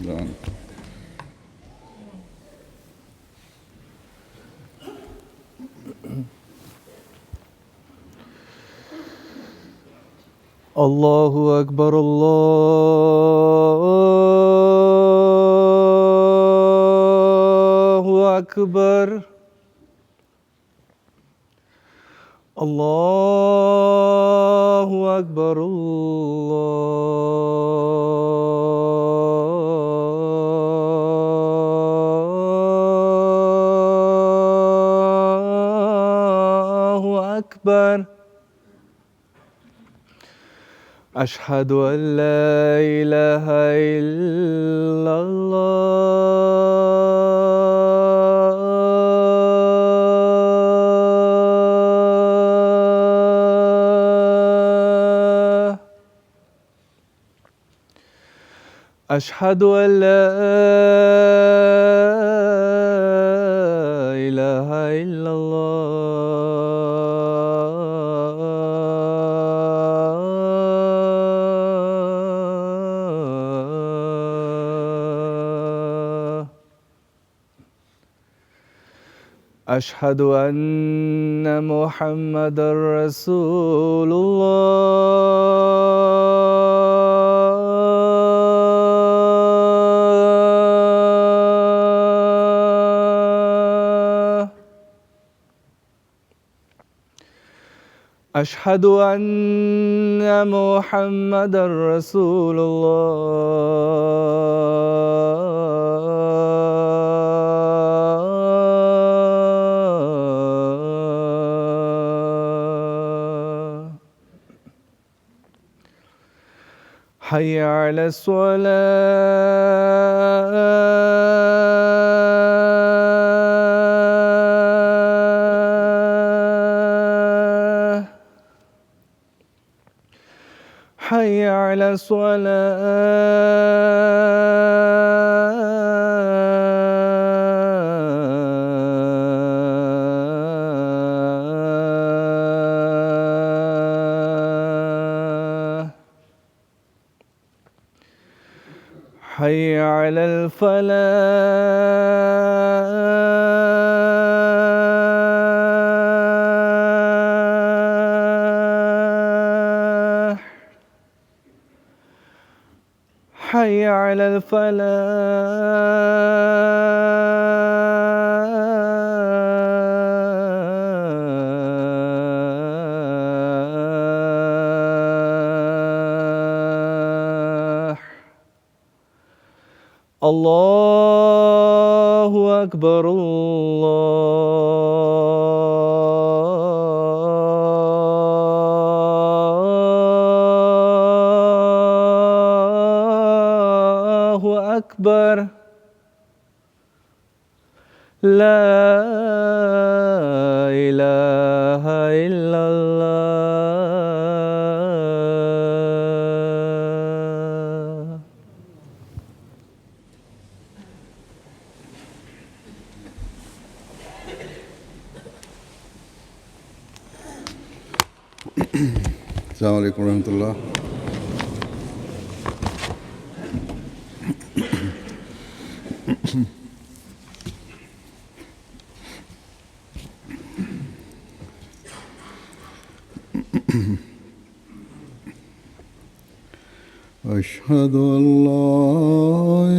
دعنا. الله أكبر الله أكبر الله أكبر الله أكبر. أشهد أن لا إله إلا الله. أشهد أن لا إله إلا الله. أشهد أن محمدًا رسول الله. أشهد أن محمدًا رسول الله. حي على الصلاة. حي على الصلاة. حي على الفلاح. حي على الفلاح. الله أكبر الله أكبر. لا إله إلا الله. السلام عليكم ورحمة الله. أشهد أن لا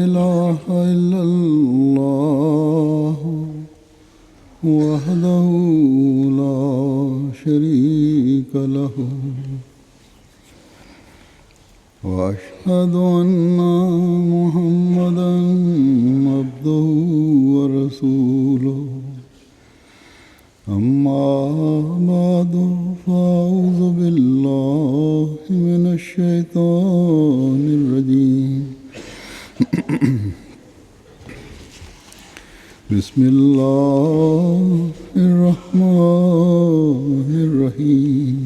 إله إلا الله وحده لا شريك له وأشهد أن محمدًا عبده ورسوله. أما بعد فأعوذ بالله من الشيطان الرجيم. بسم الله الرحمن الرحيم.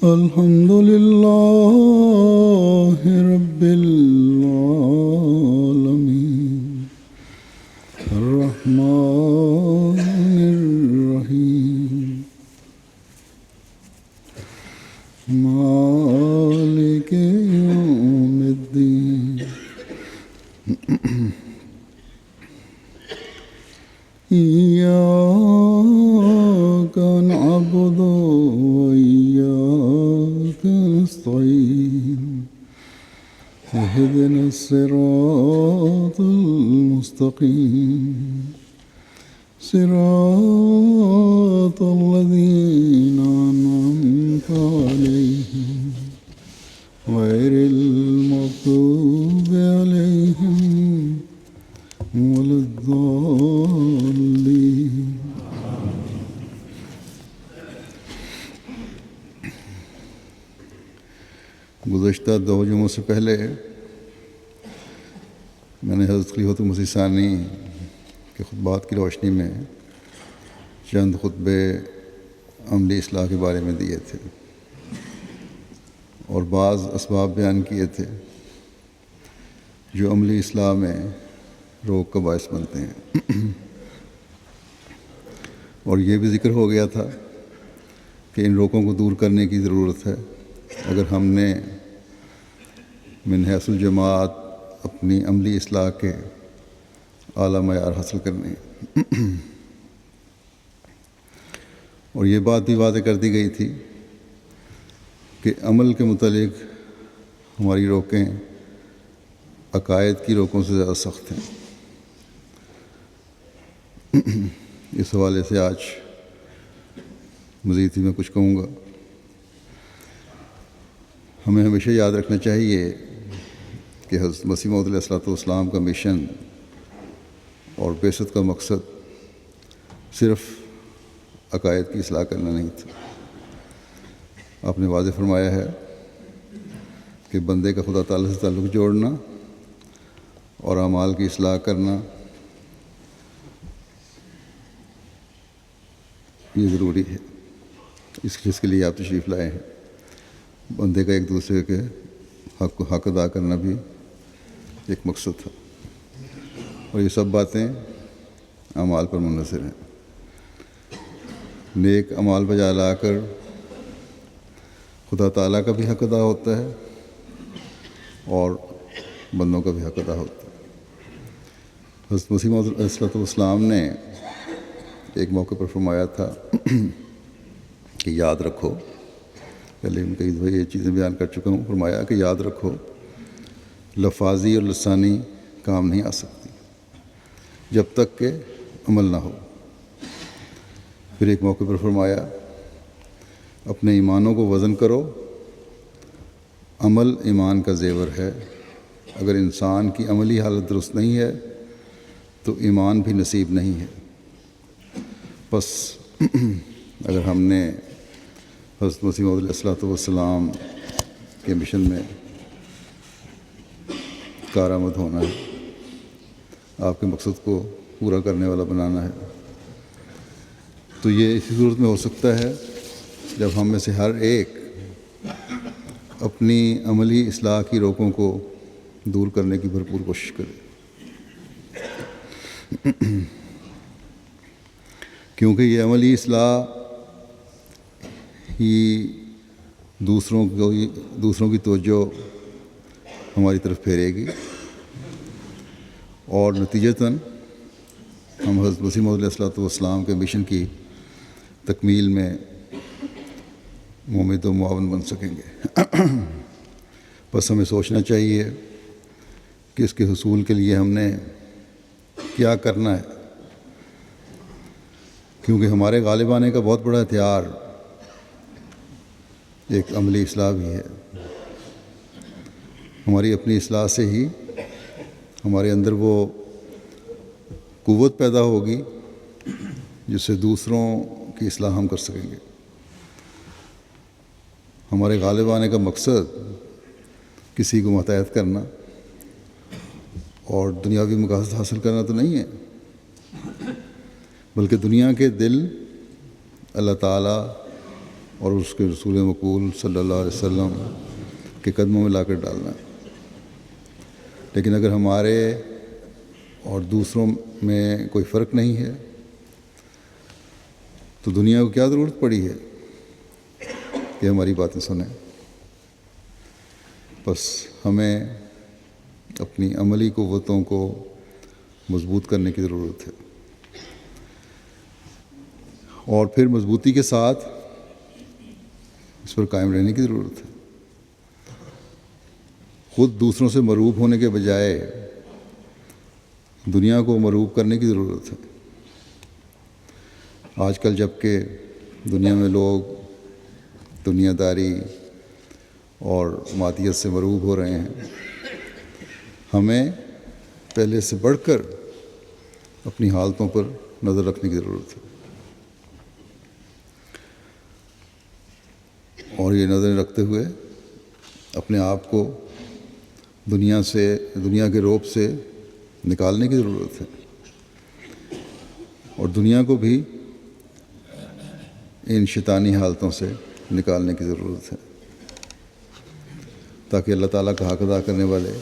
الحمد لله رب العالمين. الرحمن الرحيم. مالك يوم الدين. الضالين اهدنا الصراط المستقيم صراط الذين أنعمت عليهم غير المغضوب عليهم ولا الضالين. گزشتہ 2 جمعوں سے پہلے میں نے حضرت خلیفۃ المسیح ثانی کے خطبات کی روشنی میں چند خطبے عملی اصلاح کے بارے میں دیے تھے اور بعض اسباب بیان کیے تھے جو عملی اصلاح میں روک کا باعث بنتے ہیں، اور یہ بھی ذکر ہو گیا تھا کہ ان روکوں کو دور کرنے کی ضرورت ہے اگر ہم نے من حیث الجماعت اپنی عملی اصلاح کے اعلیٰ معیار حاصل کرنے ہیں۔ اور یہ بات بھی واضح کر دی گئی تھی کہ عمل کے متعلق ہماری روکیں عقائد کی روکوں سے زیادہ سخت ہیں۔ اس حوالے سے آج مزید ہی میں کچھ کہوں گا۔ ہمیں ہمیشہ یاد رکھنا چاہیے کہ حضرت مسیح موعود علیہ الصلوۃ والسلام کا مشن اور بعثت کا مقصد صرف عقائد کی اصلاح کرنا نہیں تھا۔ آپ نے واضح فرمایا ہے کہ بندے کا خدا تعالیٰ سے تعلق جوڑنا اور اعمال کی اصلاح کرنا یہ ضروری ہے، اس کے لیے آپ تشریف لائے ہیں۔ بندے کا ایک دوسرے کے حق ادا کرنا بھی ایک مقصد تھا، اور یہ سب باتیں اعمال پر منحصر ہیں۔ نیک اعمال بجا لا کر خدا تعالیٰ کا بھی حق ادا ہوتا ہے اور بندوں کا بھی حق ادا ہوتا ہے۔ حضرت مسیح موعود علیہ الصلوۃ والسلام نے ایک موقع پر فرمایا تھا کہ یاد رکھو، پہلے میں کئی دفعہ یہ چیزیں بیان کر چکا ہوں، فرمایا کہ یاد رکھو لفاظی اور لسانی کام نہیں آ سکتی جب تک کہ عمل نہ ہو۔ پھر ایک موقع پر فرمایا اپنے ایمانوں کو وزن کرو، عمل ایمان کا زیور ہے، اگر انسان کی عملی حالت درست نہیں ہے تو ایمان بھی نصیب نہیں ہے۔ بس اگر ہم نے حضرت مسیح موعود علیہ الصلوۃ والسلام کے مشن میں کارآمد ہونا ہے، آپ کے مقصد کو پورا کرنے والا بنانا ہے، تو یہ اسی صورت میں ہو سکتا ہے جب ہم میں سے ہر ایک اپنی عملی اصلاح کی روکوں کو دور کرنے کی بھرپور کوشش کرے، کیونکہ یہ عملی اصلاح ہی دوسروں کی توجہ ہماری طرف پھیرے گی، اور نتیجتاً ہم حضرت مسیح موعود علیہ الصلوۃ والسلام کے مشن کی تکمیل میں ممد و معاون بن سکیں گے۔ بس ہمیں سوچنا چاہیے کہ اس کے حصول کے لیے ہم نے کیا کرنا ہے، کیونکہ ہمارے غالب آنے کا بہت بڑا ہتھیار ایک عملی اصلاح بھی ہے۔ ہماری اپنی اصلاح سے ہی ہمارے اندر وہ قوت پیدا ہوگی جس سے دوسروں کی اصلاح ہم کر سکیں گے۔ ہمارے غالب آنے کا مقصد کسی کو متحد کرنا اور دنیاوی مقاصد حاصل کرنا تو نہیں ہے، بلکہ دنیا کے دل اللہ تعالیٰ اور اس کے رسول مقبول صلی اللہ علیہ وسلم کے قدموں میں لا کر ڈالنا ہے۔ لیکن اگر ہمارے اور دوسروں میں کوئی فرق نہیں ہے تو دنیا کو کیا ضرورت پڑی ہے کہ ہماری باتیں سنیں۔ بس ہمیں اپنی عملی قوتوں کو مضبوط کرنے کی ضرورت ہے، اور پھر مضبوطی کے ساتھ اس پر قائم رہنے کی ضرورت ہے۔ خود دوسروں سے مروب ہونے کے بجائے دنیا کو مروب کرنے کی ضرورت ہے۔ آج کل جب کہ دنیا میں لوگ دنیا داری اور مادیت سے مروب ہو رہے ہیں، ہمیں پہلے سے بڑھ کر اپنی حالتوں پر نظر رکھنے کی ضرورت ہے، اور یہ نظر رکھتے ہوئے اپنے آپ کو دنیا کے روب سے نکالنے کی ضرورت ہے، اور دنیا کو بھی ان شیطانی حالتوں سے نکالنے کی ضرورت ہے، تاکہ اللہ تعالیٰ کا حق ادا کرنے والے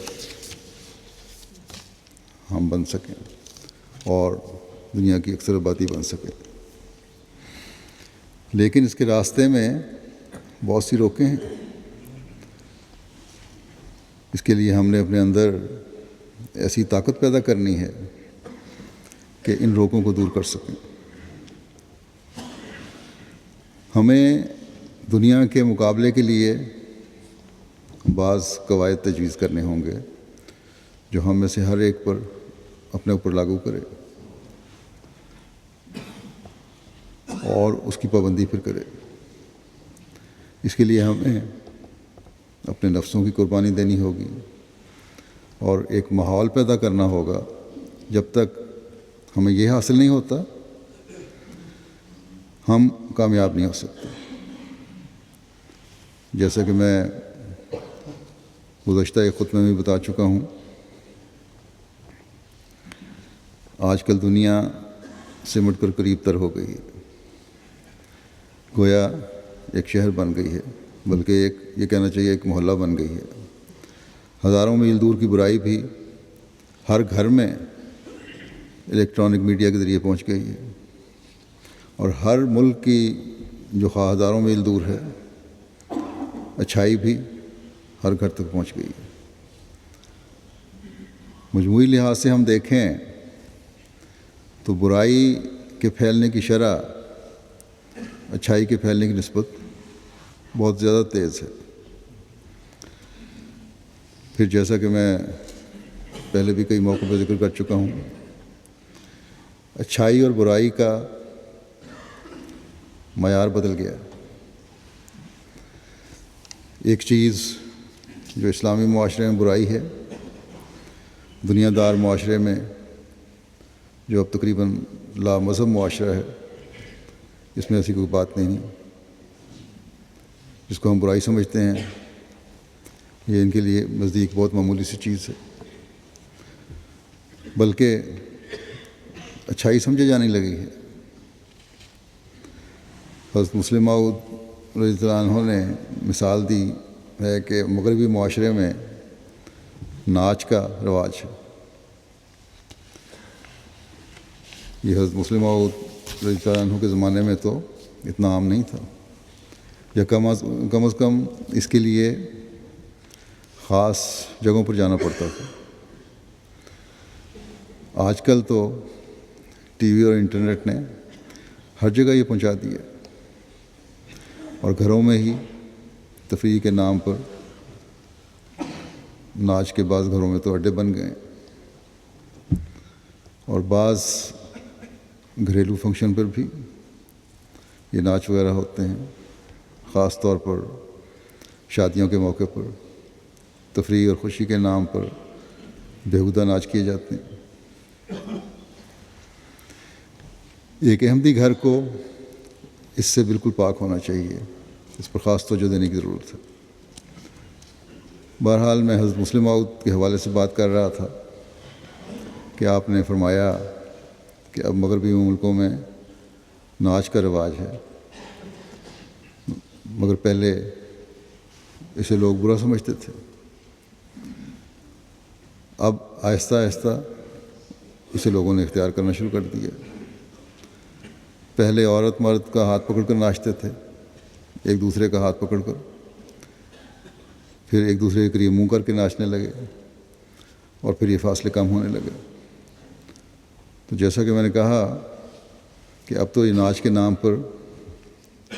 ہم بن سکیں اور دنیا کی اکثر آبادی بن سکیں۔ لیکن اس کے راستے میں بہت سی روکیں ہیں۔ اس کے لیے ہم نے اپنے اندر ایسی طاقت پیدا کرنی ہے کہ ان روکوں کو دور کر سکیں۔ ہمیں دنیا کے مقابلے کے لیے بعض قواعد تجویز کرنے ہوں گے جو ہم میں سے ہر ایک پر اپنے اوپر لاگو کرے اور اس کی پابندی پھر کرے۔ اس کے لیے ہمیں اپنے نفسوں کی قربانی دینی ہوگی اور ایک ماحول پیدا کرنا ہوگا۔ جب تک ہمیں یہ حاصل نہیں ہوتا، ہم کامیاب نہیں ہو سکتے۔ جیسا کہ میں گزشتہ ایک خطبے میں بتا چکا ہوں، آج کل دنیا سمٹ کر قریب تر ہو گئی ہے، گویا ایک شہر بن گئی ہے، بلکہ یہ کہنا چاہیے ایک محلہ بن گئی ہے۔ ہزاروں میل دور کی برائی بھی ہر گھر میں الیکٹرانک میڈیا کے ذریعے پہنچ گئی ہے، اور ہر ملک کی جو ہزاروں میل دور ہے اچھائی بھی ہر گھر تک پہنچ گئی ہے۔ مجموعی لحاظ سے ہم دیکھیں تو برائی کے پھیلنے کی شرح اچھائی کے پھیلنے کی نسبت بہت زیادہ تیز ہے۔ پھر جیسا کہ میں پہلے بھی کئی موقعوں پہ ذکر کر چکا ہوں، اچھائی اور برائی کا معیار بدل گیا۔ ایک چیز جو اسلامی معاشرے میں برائی ہے، دنیا دار معاشرے میں جو اب تقریباً لا مذہب معاشرہ ہے، اس میں ایسی کوئی بات نہیں ہے۔ جس کو ہم برائی سمجھتے ہیں، یہ ان کے لیے نزدیک بہت معمولی سی چیز ہے، بلکہ اچھائی سمجھے جانے لگی ہے۔ حضرت مسلم موعود رضی اللہ عنہ نے مثال دی ہے کہ مغربی معاشرے میں ناچ کا رواج ہے۔ یہ حضرت مسلم موعود رضی اللہ عنہ کے زمانے میں تو اتنا عام نہیں تھا، یا کم از کم اس کے لیے خاص جگہوں پر جانا پڑتا تھا۔ آج کل تو ٹی وی اور انٹرنیٹ نے ہر جگہ یہ پہنچا دیا، اور گھروں میں ہی تفریح کے نام پر ناچ کے بعض گھروں میں تو اڈے بن گئے، اور بعض گھریلو فنکشن پر بھی یہ ناچ وغیرہ ہوتے ہیں، خاص طور پر شادیوں کے موقع پر تفریح اور خوشی کے نام پر بیہودہ ناچ کیے جاتے ہیں۔ ایک احمدی گھر کو اس سے بالکل پاک ہونا چاہیے، اس پر خاص توجہ دینے کی ضرورت ہے۔ بہرحال میں حضرت مسلم موعود کے حوالے سے بات کر رہا تھا کہ آپ نے فرمایا کہ اب مغربی ملکوں میں ناچ کا رواج ہے، مگر پہلے اسے لوگ برا سمجھتے تھے۔ اب آہستہ آہستہ اسے لوگوں نے اختیار کرنا شروع کر دیا۔ پہلے عورت مرد کا ہاتھ پکڑ کر ناچتے تھے، ایک دوسرے کا ہاتھ پکڑ کر، پھر ایک دوسرے کے قریب منہ کر کے ناچنے لگے، اور پھر یہ فاصلے کم ہونے لگے۔ تو جیسا کہ میں نے کہا کہ اب تو یہ ناچ کے نام پر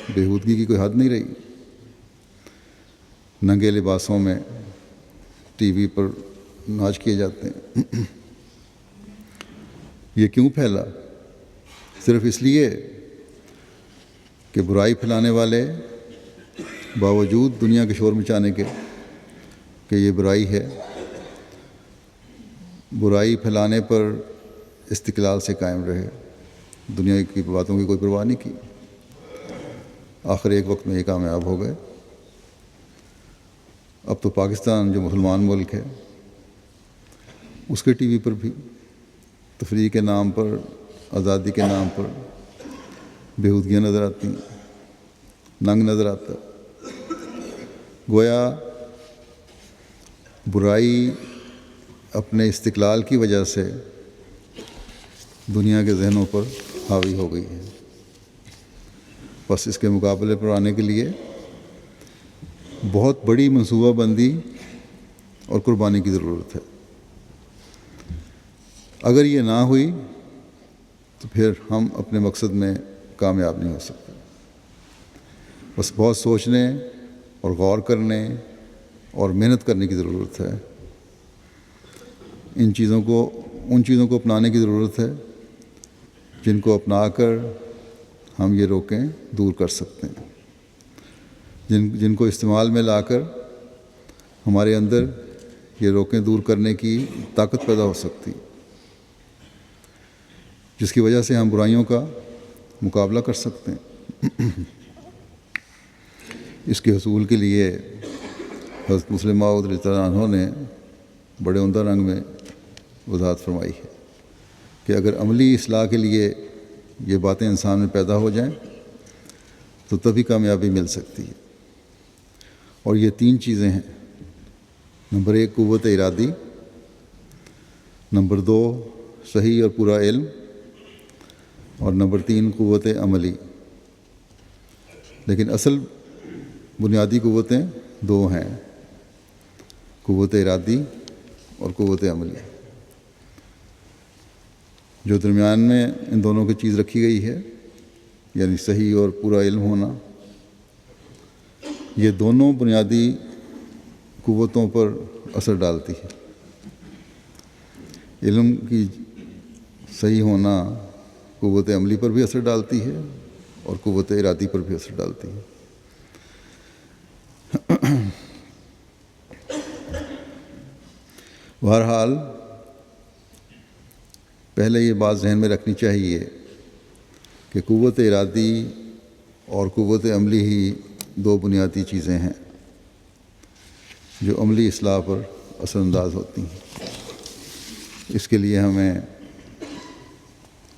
بےہودگی کی کوئی حد نہیں رہی۔ ننگے لباسوں میں ٹی وی پر ناچ کیے جاتے ہیں۔ یہ کیوں پھیلا؟ صرف اس لیے کہ برائی پھیلانے والے باوجود دنیا کے شور مچانے کے کہ یہ برائی ہے، برائی پھیلانے پر استقلال سے قائم رہے، دنیا کی باتوں کی کوئی پرواہ نہیں کی، آخر ایک وقت میں یہ کامیاب ہو گئے۔ اب تو پاکستان جو مسلمان ملک ہے، اس کے ٹی وی پر بھی تفریح کے نام پر، آزادی کے نام پر بےہودگیاں نظر آتی ہیں، ننگ نظر آتا ہے۔ گویا برائی اپنے استقلال کی وجہ سے دنیا کے ذہنوں پر حاوی ہو گئی ہے۔ بس اس کے مقابلے پر آنے کے لیے بہت بڑی منصوبہ بندی اور قربانی کی ضرورت ہے۔ اگر یہ نہ ہوئی تو پھر ہم اپنے مقصد میں کامیاب نہیں ہو سکتے۔ بس بہت سوچنے اور غور کرنے اور محنت کرنے کی ضرورت ہے۔ ان چیزوں کو اپنانے کی ضرورت ہے جن کو اپنا کر ہم یہ روکیں دور کر سکتے ہیں، جن کو استعمال میں لا کر ہمارے اندر یہ روکیں دور کرنے کی طاقت پیدا ہو سکتی، جس کی وجہ سے ہم برائیوں کا مقابلہ کر سکتے ہیں۔ اس کے حصول کے لیے حضرت مسلم موعود رضی اللہ عنہ نے بڑے عمدہ رنگ میں وضاحت فرمائی ہے کہ اگر عملی اصلاح کے لیے یہ باتیں انسان میں پیدا ہو جائیں تو تبھی کامیابی مل سکتی ہے۔ اور یہ 3 چیزیں ہیں۔ نمبر 1 قوت ارادی، نمبر 2 صحیح اور پورا علم، اور نمبر 3 قوت عملی۔ لیکن اصل بنیادی قوتیں 2 ہیں، قوت ارادی اور قوت عملی۔ جو درمیان میں ان دونوں کی چیز رکھی گئی ہے، یعنی صحیح اور پورا علم ہونا، یہ دونوں بنیادی قوتوں پر اثر ڈالتی ہے۔ علم کی صحیح ہونا قوت عملی پر بھی اثر ڈالتی ہے اور قوت ارادی پر بھی اثر ڈالتی ہے۔ بہرحال پہلے یہ بات ذہن میں رکھنی چاہیے کہ قوت ارادی اور قوت عملی ہی 2 بنیادی چیزیں ہیں جو عملی اصلاح پر اثر انداز ہوتی ہیں۔ اس کے لیے ہمیں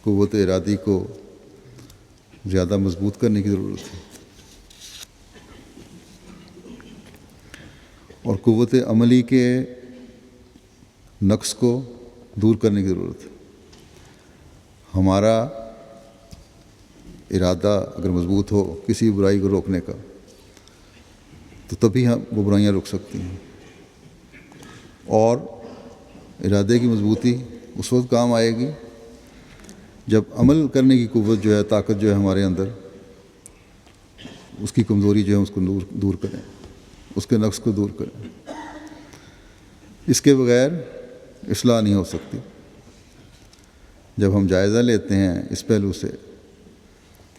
قوت ارادی کو زیادہ مضبوط کرنے کی ضرورت ہے اور قوت عملی کے نقص کو دور کرنے کی ضرورت ہے۔ ہمارا ارادہ اگر مضبوط ہو کسی برائی کو روکنے کا تو تبھی وہ برائیاں رک سکتی ہیں، اور ارادے کی مضبوطی اس وقت کام آئے گی جب عمل کرنے کی قوت جو ہے، طاقت جو ہے ہمارے اندر، اس کی کمزوری جو ہے اس کو دور کریں، اس کے نقص کو دور کریں۔ اس کے بغیر اصلاح نہیں ہو سکتی۔ جب ہم جائزہ لیتے ہیں اس پہلو سے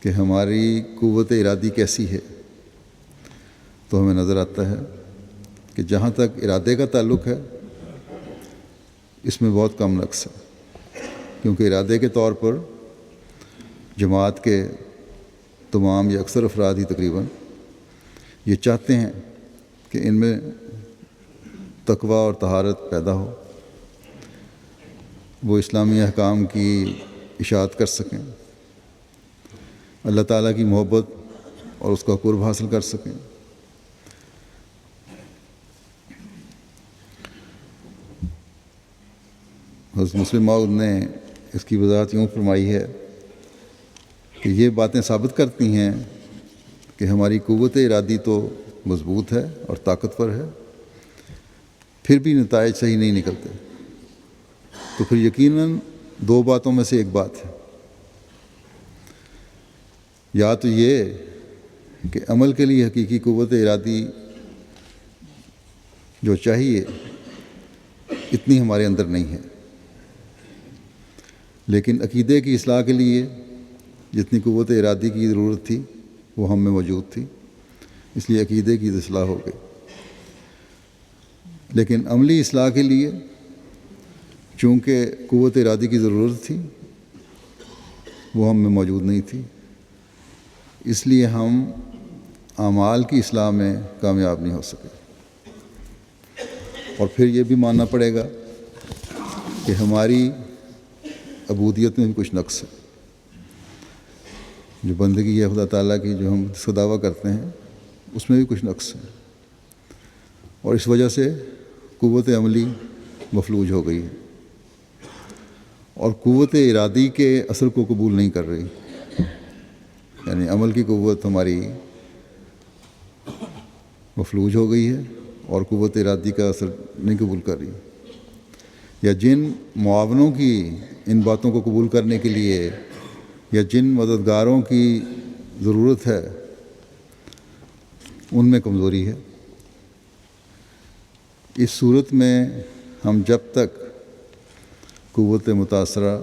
کہ ہماری قوت ارادی کیسی ہے، تو ہمیں نظر آتا ہے کہ جہاں تک ارادے کا تعلق ہے اس میں بہت کم نقص ہے، کیونکہ ارادے کے طور پر جماعت کے تمام یا اکثر افراد ہی تقریباً یہ چاہتے ہیں کہ ان میں تقوی اور طہارت پیدا ہو، وہ اسلامی احکام کی اشاعت کر سکیں، اللہ تعالیٰ کی محبت اور اس کا قرب حاصل کر سکیں۔ حضرت مسلم موعود نے اس کی وضاحت یوں فرمائی ہے کہ یہ باتیں ثابت کرتی ہیں کہ ہماری قوت ارادی تو مضبوط ہے اور طاقتور ہے، پھر بھی نتائج صحیح نہیں نکلتے، تو پھر یقیناً 2 باتوں میں سے ایک بات ہے، یا تو یہ کہ عمل کے لیے حقیقی قوت ارادی جو چاہیے اتنی ہمارے اندر نہیں ہے، لیکن عقیدے کی اصلاح کے لیے جتنی قوت ارادی کی ضرورت تھی وہ ہم میں موجود تھی، اس لیے عقیدے کی اصلاح ہو گئی۔ لیکن عملی اصلاح کے لیے چونکہ قوت ارادی کی ضرورت تھی وہ ہم میں موجود نہیں تھی، اس لیے ہم اعمال کی اصلاح میں کامیاب نہیں ہو سکے۔ اور پھر یہ بھی ماننا پڑے گا کہ ہماری عبودیت میں بھی کچھ نقص ہے، جو بندگی ہے خدا تعالیٰ کی جو ہم اس کا دعویٰ کرتے ہیں اس میں بھی کچھ نقص ہے، اور اس وجہ سے قوت عملی مفلوج ہو گئی ہے اور قوت ارادی کے اثر کو قبول نہیں کر رہی، یعنی عمل کی قوت ہماری مفلوج ہو گئی ہے اور قوت ارادی کا اثر نہیں قبول کر رہی، یا جن معاونوں کی ان باتوں کو قبول کرنے کے لیے یا جن مددگاروں کی ضرورت ہے ان میں کمزوری ہے۔ اس صورت میں ہم جب تک قوت متاثرہ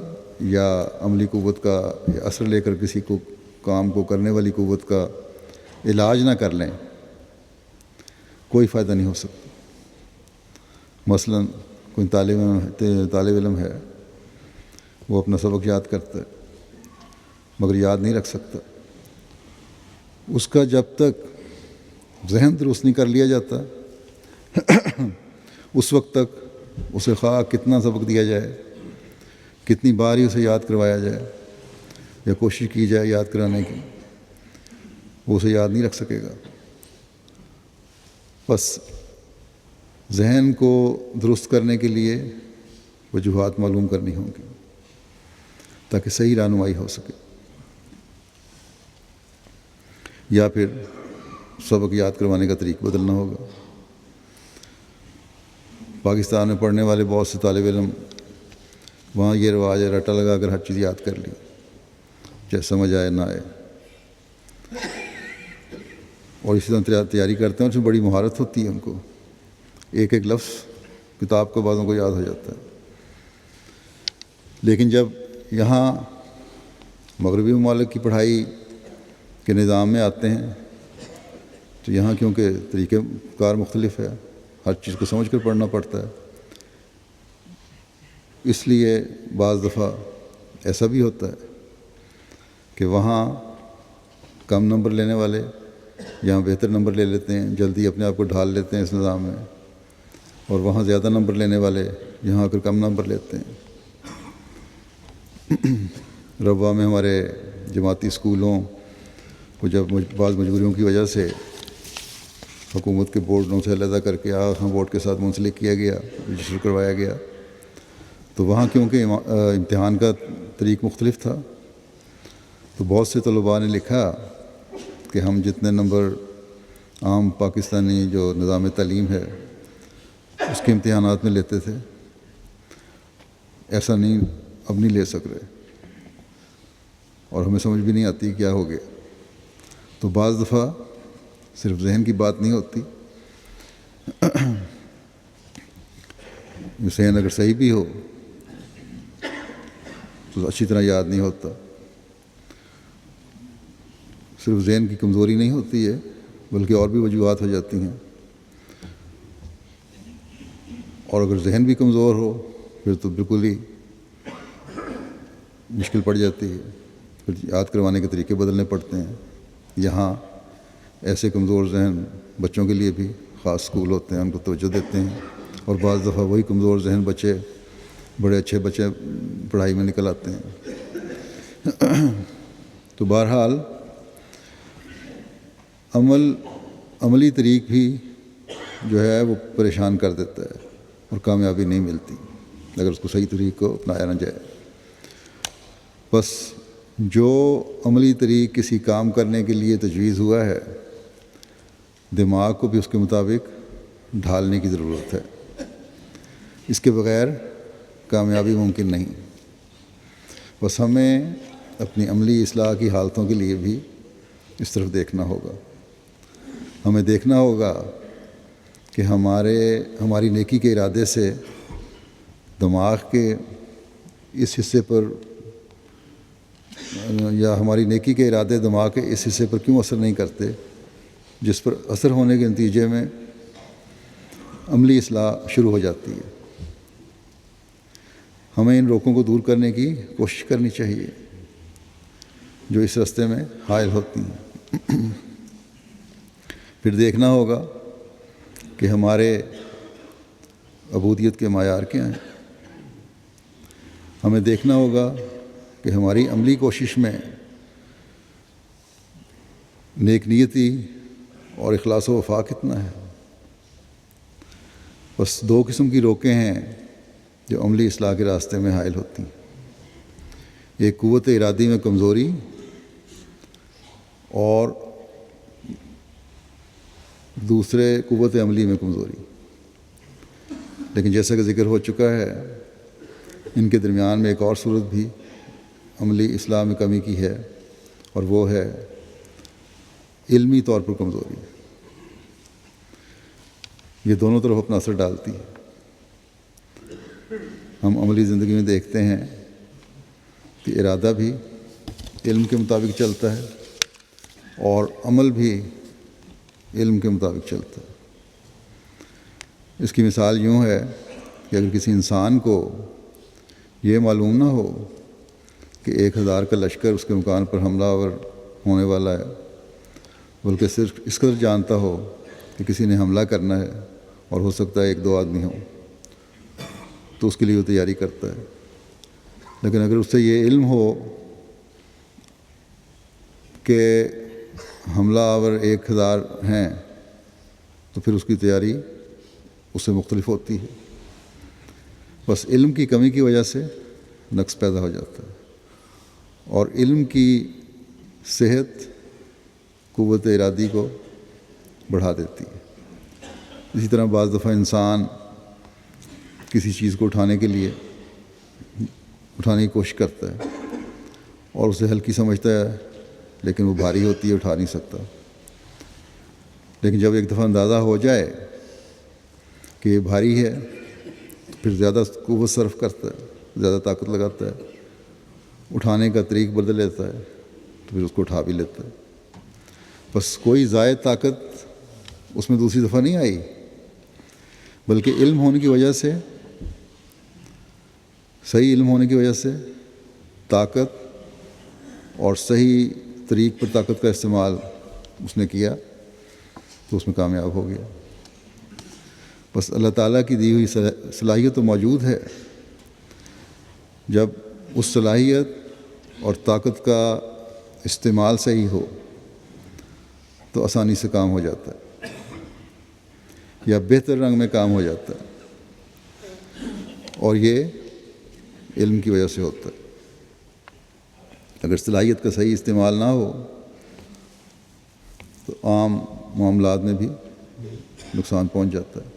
یا عملی قوت کا یا اثر لے کر کسی کو کام کو کرنے والی قوت کا علاج نہ کر لیں کوئی فائدہ نہیں ہو سکتا۔ مثلا کوئی طالب علم ہے، وہ اپنا سبق یاد کرتا ہے مگر یاد نہیں رکھ سکتا، اس کا جب تک ذہن درست نہیں کر لیا جاتا اس وقت تک اسے خواہ کتنا سبق دیا جائے، کتنی بار ہی اسے یاد کروایا جائے یا کوشش کی جائے یاد کرانے کی، وہ اسے یاد نہیں رکھ سکے گا۔ بس ذہن کو درست کرنے کے لیے وجوہات معلوم کرنی ہوں گی تاکہ صحیح رہنمائی ہو سکے، یا پھر سبق یاد کروانے کا طریقہ بدلنا ہوگا۔ پاکستان میں پڑھنے والے بہت سے طالب علم وہاں یہ رواج ہے رٹا لگا کر ہر چیز یاد کر لی، چاہے سمجھ آئے نہ آئے، اور اسی طرح تیاری کرتے ہیں، اور اس میں بڑی مہارت ہوتی ہے ان کو، ایک ایک لفظ کتاب کو بعضوں کو یاد ہو جاتا ہے۔ لیکن جب یہاں مغربی ممالک کی پڑھائی کے نظام میں آتے ہیں تو یہاں کیونکہ طریقہ کار مختلف ہے، ہر چیز کو سمجھ کر پڑھنا پڑتا ہے، اس لیے بعض دفعہ ایسا بھی ہوتا ہے کہ وہاں کم نمبر لینے والے یہاں بہتر نمبر لے لیتے ہیں، جلدی اپنے آپ کو ڈھال لیتے ہیں اس نظام میں، اور وہاں زیادہ نمبر لینے والے یہاں آ کر کم نمبر لیتے ہیں۔ ربوہ میں ہمارے جماعتی اسکولوں کو جب بعض مجبوریوں کی وجہ سے حکومت کے بورڈوں سے علیحدہ کر کے ہم بورڈ کے ساتھ منسلک کیا گیا، رجسٹر کروایا گیا، تو وہاں کیونکہ امتحان کا طریق مختلف تھا تو بہت سے طلباء نے لکھا کہ ہم جتنے نمبر عام پاکستانی جو نظام تعلیم ہے اس کے امتحانات میں لیتے تھے ایسا نہیں اب نہیں لے سک رہے، اور ہمیں سمجھ بھی نہیں آتی کیا ہو گیا۔ تو بعض دفعہ صرف ذہن کی بات نہیں ہوتی، ذہن اگر صحیح بھی ہو تو اچھی طرح یاد نہیں ہوتا، صرف ذہن کی کمزوری نہیں ہوتی ہے بلکہ اور بھی وجوہات ہو جاتی ہیں، اور اگر ذہن بھی کمزور ہو پھر تو بالکل ہی مشکل پڑ جاتی ہے، پھر یاد کروانے کے طریقے بدلنے پڑتے ہیں۔ یہاں ایسے کمزور ذہن بچوں کے لیے بھی خاص اسکول ہوتے ہیں، ان کو توجہ دیتے ہیں، اور بعض دفعہ وہی کمزور ذہن بچے بڑے اچھے بچے پڑھائی میں نکل آتے ہیں۔ تو بہرحال عملی طریق بھی جو ہے وہ پریشان کر دیتا ہے اور کامیابی نہیں ملتی اگر اس کو صحیح طریق کو اپنایا نہ جائے۔ بس جو عملی طریق کسی کام کرنے کے لیے تجویز ہوا ہے دماغ کو بھی اس کے مطابق ڈھالنے کی ضرورت ہے، اس کے بغیر کامیابی ممکن نہیں۔ بس ہمیں اپنی عملی اصلاح کی حالتوں کے لیے بھی اس طرف دیکھنا ہوگا، ہمیں دیکھنا ہوگا کہ ہماری نیکی کے ارادے سے دماغ کے اس حصے پر یا ہماری نیکی کے ارادے دماغ کے اس حصے پر کیوں اثر نہیں کرتے، جس پر اثر ہونے کے نتیجے میں عملی اصلاح شروع ہو جاتی ہے۔ ہمیں ان روکوں کو دور کرنے کی کوشش کرنی چاہیے جو اس راستے میں حائل ہوتی ہیں۔ پھر دیکھنا ہوگا کہ ہمارے عبودیت کے معیار کیا ہیں۔ ہمیں دیکھنا ہوگا کہ ہماری عملی کوشش میں نیک نیتی اور اخلاص و وفا کتنا ہے۔ بس دو قسم کی روکیں ہیں جو عملی اصلاح کے راستے میں حائل ہوتی ہیں، ایک قوت ارادی میں کمزوری اور دوسرے قوت عملی میں کمزوری۔ لیکن جیسا کہ ذکر ہو چکا ہے، ان کے درمیان میں ایک اور صورت بھی عملی اصلاح میں کمی کی ہے، اور وہ ہے علمی طور پر کمزوری۔ یہ دونوں طرف اپنا اثر ڈالتی ہے۔ ہم عملی زندگی میں دیکھتے ہیں کہ ارادہ بھی علم کے مطابق چلتا ہے اور عمل بھی علم کے مطابق چلتا ہے۔ اس کی مثال یوں ہے کہ اگر کسی انسان کو یہ معلوم نہ ہو کہ 1000 کا لشکر اس کے مکان پر حملہ آور ہونے والا ہے، بلکہ صرف اس قدر جانتا ہو کہ کسی نے حملہ کرنا ہے اور ہو سکتا ہے 1-2 آدمی ہوں، تو اس کے لیے وہ تیاری کرتا ہے۔ لیکن اگر اس سے یہ علم ہو کہ حملہ آور 1000 ہیں، تو پھر اس کی تیاری اس سے مختلف ہوتی ہے۔ بس علم کی کمی کی وجہ سے نقص پیدا ہو جاتا ہے، اور علم کی صحت قوت ارادی کو بڑھا دیتی ہے۔ اسی طرح بعض دفعہ انسان کسی چیز کو اٹھانے کی کوشش کرتا ہے اور اسے ہلکی سمجھتا ہے، لیکن وہ بھاری ہوتی ہے، اٹھا نہیں سکتا۔ لیکن جب ایک دفعہ اندازہ ہو جائے کہ یہ بھاری ہے، پھر زیادہ قوت صرف کرتا ہے، زیادہ طاقت لگاتا ہے، اٹھانے کا طریق بدل لیتا ہے، تو پھر اس کو اٹھا بھی لیتا ہے۔ بس کوئی زائد طاقت اس میں دوسری دفعہ نہیں آئی، بلکہ علم ہونے کی وجہ سے، صحیح علم ہونے کی وجہ سے طاقت اور صحیح طریق پر طاقت کا استعمال اس نے کیا تو اس میں کامیاب ہو گیا۔ بس اللہ تعالیٰ کی دی ہوئی صلاحیت تو موجود ہے، جب اس صلاحیت اور طاقت کا استعمال صحیح ہو تو آسانی سے کام ہو جاتا ہے، یا بہتر رنگ میں کام ہو جاتا ہے، اور یہ علم کی وجہ سے ہوتا ہے۔ اگر صلاحیت کا صحیح استعمال نہ ہو تو عام معاملات میں بھی نقصان پہنچ جاتا ہے۔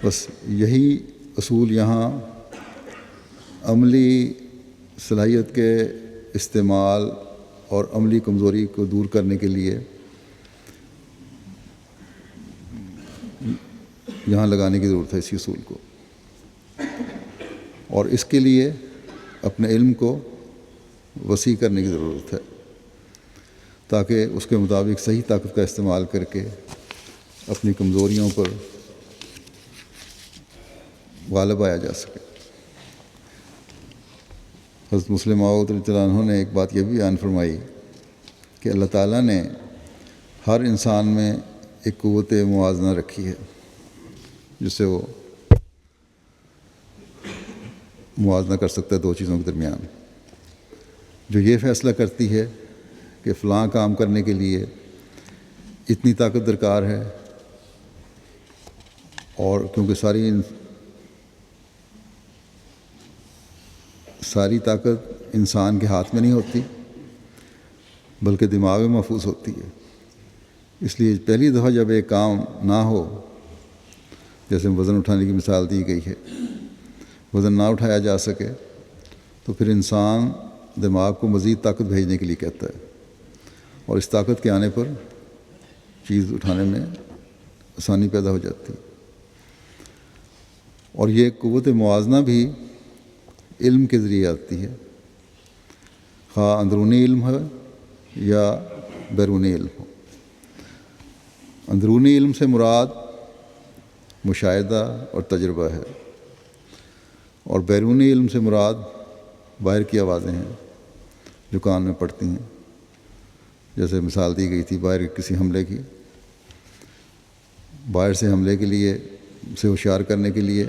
بس یہی اصول یہاں عملی صلاحیت کے استعمال اور عملی کمزوری کو دور کرنے کے لیے یہاں لگانے کی ضرورت ہے، اسی اصول کو۔ اور اس کے لیے اپنے علم کو وسیع کرنے کی ضرورت ہے، تاکہ اس کے مطابق صحیح طاقت کا استعمال کر کے اپنی کمزوریوں پر غالب آیا جا سکے۔ حضرت مسلم موعود رضی اللہ عنہ نے ایک بات یہ بھی بیان فرمائی کہ اللہ تعالیٰ نے ہر انسان میں ایک قوت موازنہ رکھی ہے، جس سے وہ موازنہ کر سکتا ہے دو چیزوں کے درمیان، جو یہ فیصلہ کرتی ہے کہ فلاں کام کرنے کے لیے اتنی طاقت درکار ہے، اور کیونکہ ساری طاقت انسان کے ہاتھ میں نہیں ہوتی بلکہ دماغ میں محفوظ ہوتی ہے، اس لیے پہلی دفعہ جب ایک کام نہ ہو، جیسے وزن اٹھانے کی مثال دی گئی ہے، وزن نہ اٹھایا جا سکے تو پھر انسان دماغ کو مزید طاقت بھیجنے کے لیے کہتا ہے، اور اس طاقت کے آنے پر چیز اٹھانے میں آسانی پیدا ہو جاتی ہے۔ اور یہ قوت موازنہ بھی علم کے ذریعے آتی ہے، خواہ اندرونی علم ہے یا بیرونی علم ہو۔ اندرونی علم سے مراد مشاہدہ اور تجربہ ہے، اور بیرونی علم سے مراد باہر کی آوازیں ہیں جو کان میں پڑتی ہیں، جیسے مثال دی گئی تھی باہر کسی حملے کی، باہر سے حملے کے لیے سے ہوشیار کرنے کے لیے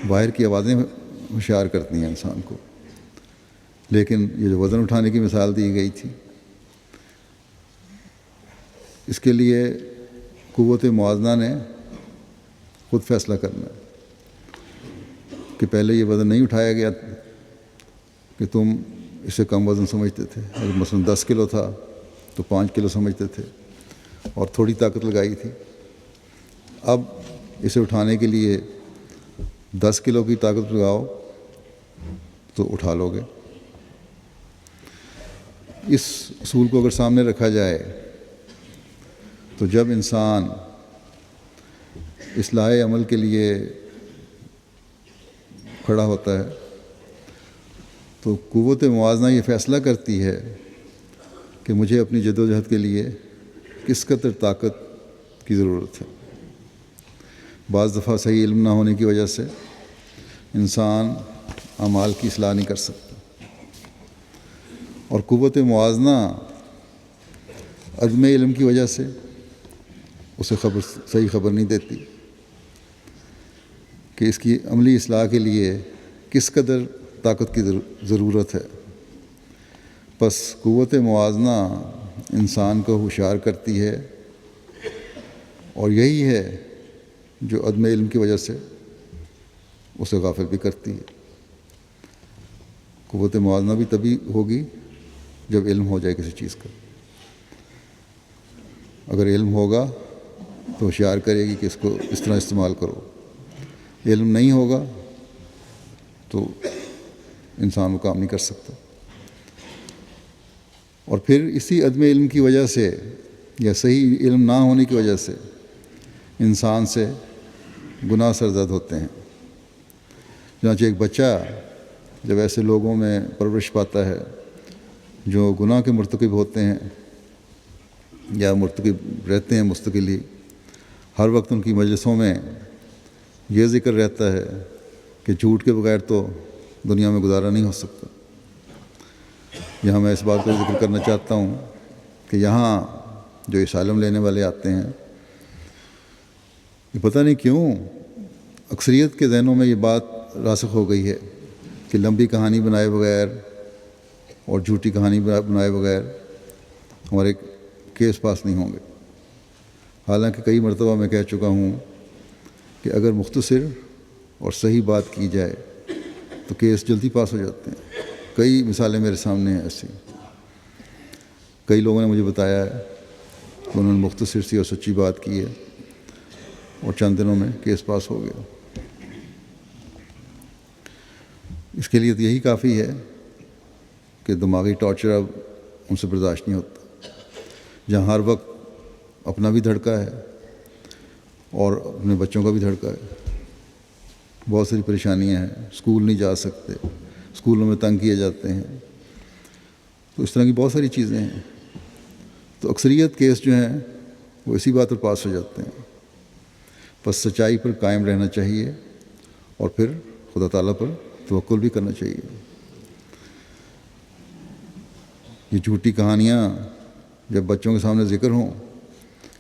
باہر کی آوازیں ہوشیار کرتی ہیں انسان کو، لیکن یہ جو وزن اٹھانے کی مثال دی گئی تھی، اس کے لیے قوت موازنہ نے خود فیصلہ کرنا ہے کہ پہلے یہ وزن نہیں اٹھایا گیا کہ تم اسے کم وزن سمجھتے تھے، اگر مثلاً 10 کلو تھا تو 5 کلو سمجھتے تھے اور تھوڑی طاقت لگائی تھی، اب اسے اٹھانے کے لیے 10 کلو کی طاقت لگاؤ تو اٹھا لو گے۔ اس اصول کو اگر سامنے رکھا جائے تو جب انسان اصلاح عمل کے لیے کھڑا ہوتا ہے تو قوت موازنہ یہ فیصلہ کرتی ہے کہ مجھے اپنی جد و جہد کے لیے کس قدر طاقت کی ضرورت ہے۔ بعض دفعہ صحیح علم نہ ہونے کی وجہ سے انسان اعمال کی اصلاح نہیں کر سکتا، اور قوت موازنہ عدم علم کی وجہ سے اسے صحیح خبر نہیں دیتی کہ اس کی عملی اصلاح کے لیے کس قدر طاقت کی ضرورت ہے۔ پس قوت موازنہ انسان کو ہوشیار کرتی ہے، اور یہی ہے جو عدم علم کی وجہ سے اسے غافل بھی کرتی ہے۔ قوت موازنہ بھی تبھی ہوگی جب علم ہو جائے کسی چیز کا۔ اگر علم ہوگا تو ہوشیار کرے گی کہ اس کو اس طرح استعمال کرو، علم نہیں ہوگا تو انسان وہ کام نہیں کر سکتا۔ اور پھر اسی عدم علم کی وجہ سے یا صحیح علم نہ ہونے کی وجہ سے انسان سے گناہ سرزد ہوتے ہیں۔ چنانچہ ایک بچہ جب ایسے لوگوں میں پرورش پاتا ہے جو گناہ کے مرتکب ہوتے ہیں یا مرتکب رہتے ہیں مستقل ہی، ہر وقت ان کی مجلسوں میں یہ ذکر رہتا ہے کہ جھوٹ کے بغیر تو دنیا میں گزارا نہیں ہو سکتا۔ یہاں میں اس بات کو ذکر کرنا چاہتا ہوں کہ یہاں جو اسالم لینے والے آتے ہیں، یہ پتہ نہیں کیوں اکثریت کے ذہنوں میں یہ بات راسخ ہو گئی ہے کہ لمبی کہانی بنائے بغیر اور جھوٹی کہانی بنائے بغیر ہمارے کیس پاس نہیں ہوں گے۔ حالانکہ کئی مرتبہ میں کہہ چکا ہوں کہ اگر مختصر اور صحیح بات کی جائے تو کیس جلدی پاس ہو جاتے ہیں۔ کئی مثالیں میرے سامنے ہیں ایسی، کئی لوگوں نے مجھے بتایا ہے کہ انہوں نے مختصر سی اور سچی بات کی ہے اور چند دنوں میں کیس پاس ہو گیا۔ اس کے لیے تو یہی کافی ہے کہ دماغی ٹارچر اب ان سے برداشت نہیں ہوتا، جہاں ہر وقت اپنا بھی دھڑکا ہے اور اپنے بچوں کا بھی دھڑکا ہے۔ بہت ساری پریشانیاں ہیں، اسکول نہیں جا سکتے، اسکولوں میں تنگ کیے جاتے ہیں، تو اس طرح کی بہت ساری چیزیں ہیں۔ تو اکثریت کیس جو ہیں وہ اسی بات پر پاس ہو جاتے ہیں۔ بس سچائی پر قائم رہنا چاہیے اور پھر خدا تعالیٰ پر توکل بھی کرنا چاہیے۔ یہ جھوٹی کہانیاں جب بچوں کے سامنے ذکر ہوں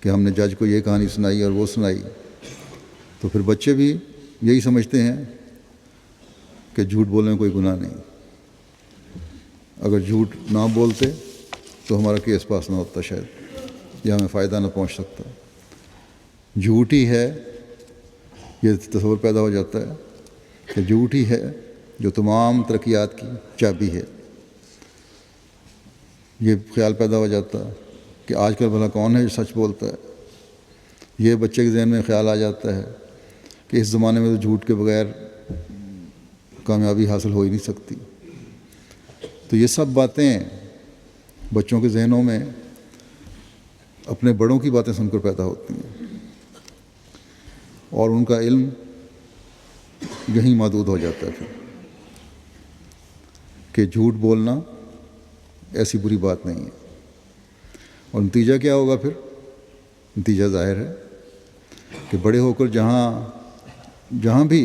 کہ ہم نے جج کو یہ کہانی سنائی اور وہ سنائی، تو پھر بچے بھی یہی سمجھتے ہیں کہ جھوٹ بولنے میں کوئی گناہ نہیں۔ اگر جھوٹ نہ بولتے تو ہمارا کیس پاس نہ ہوتا شاید، یا ہمیں فائدہ نہ پہنچ سکتا۔ جھوٹ ہی ہے، یہ تصور پیدا ہو جاتا ہے کہ جھوٹ ہی ہے جو تمام ترقیات کی چابی ہے۔ یہ خیال پیدا ہو جاتا ہے کہ آج کل بھلا کون ہے جو سچ بولتا ہے۔ یہ بچے کے ذہن میں خیال آ جاتا ہے کہ اس زمانے میں تو جھوٹ کے بغیر کامیابی حاصل ہو ہی نہیں سکتی۔ تو یہ سب باتیں بچوں کے ذہنوں میں اپنے بڑوں کی باتیں سن کر پیدا ہوتی ہیں، اور ان کا علم یہیں محدود ہو جاتا ہے پھر کہ جھوٹ بولنا ایسی بری بات نہیں ہے. اور نتیجہ کیا ہوگا پھر؟ نتیجہ ظاہر ہے کہ بڑے ہو کر جہاں بھی